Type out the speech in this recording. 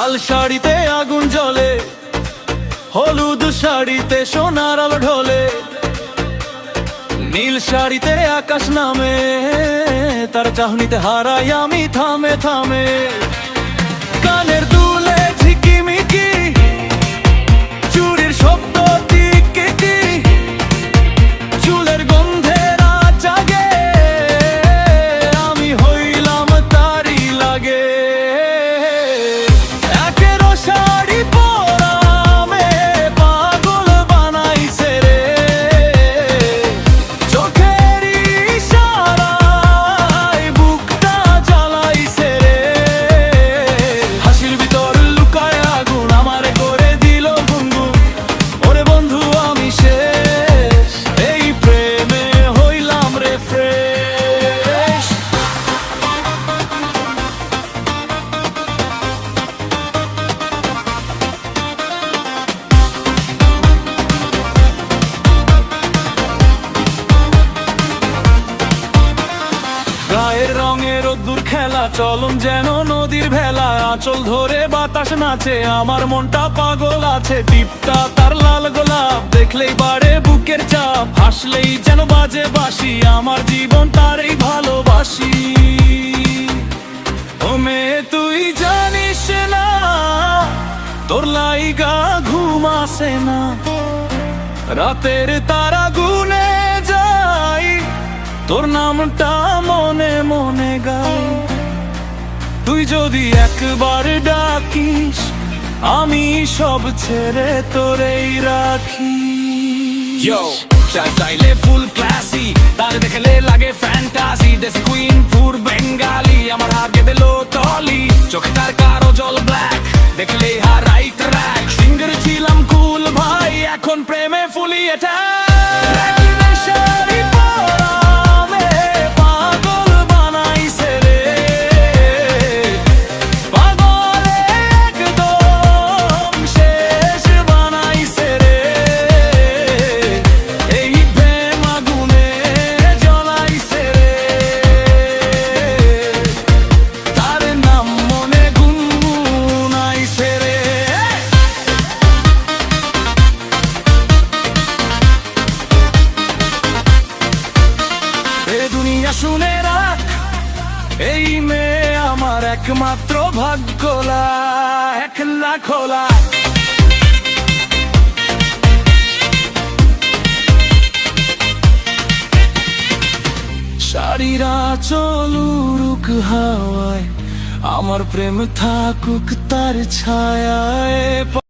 লাল শাড়িতে আগুন জ্বলে, হলুদ শাড়িতে সোনার আলো ঢলে, নীল শাড়িতে আকাশ নামে, তার চাহনিতে হারাই আমি থামে থামে। কানের দুলে ঝিকিমিকি, চুড়ির শব্দ টিকিটি, চুলের গন্ধে রাত জাগে, আমি হইলাম তারি লাগে। একেরও শাড়ি পরামে পাগল বানাইছে রে, চোখের ইশারায় বুকটা জ্বালাইছে রে। হাসির ভিতর লুকায় আগুন, আমারে করে দিল গুনগুন। ওরে বন্ধু আমি শেষ, এই প্রেমে হইলাম রে ফ্রেশ। গায়ের রঙের রোদ্দুর খেলা, চলন যেন নদীর ভেলা, আঁচল ধরে বাতাস নাচে, আমার মনটা পাগল আছে। টিপটা তার লাল গোলাপ, দেখলেই বাড়ে বুকের চাপ, হাসলেই যেন বাজে বাঁশি, আমার জীবন তারই ভালোবাসি। ও মেয়ে তুই জানিস না, তোর লাইগা ঘুম আসে না, রাতের তারা গুনে যাই, তোর নামটা মনে মনে গাই। তুই যদি একবার ডাকিস, আমি সব ছেড়ে তোরেই রাখি। চাইলে ফুল ক্লাসি, তার দেখলে লাগে ফ্যান্টাসি, দেশি কুইন পুর বেঙ্গালি, আমার হাতে দিল টলি, চোখে তার কারো জল ব্ল্যাক, দেখলে হারাই ট্র্যাক। সিঙ্গার ছিলাম কুল ভাই, এখন প্রেমে ফুলি এটা। দুনিয়া শুনে রাখ, এই মেয়ে আমার একমাত্র ভাগ্যলা, একলা খোলা। শাড়িরা চলুক হাওয়ায়, আমার প্রেম থাকুক তার ছায়ায়।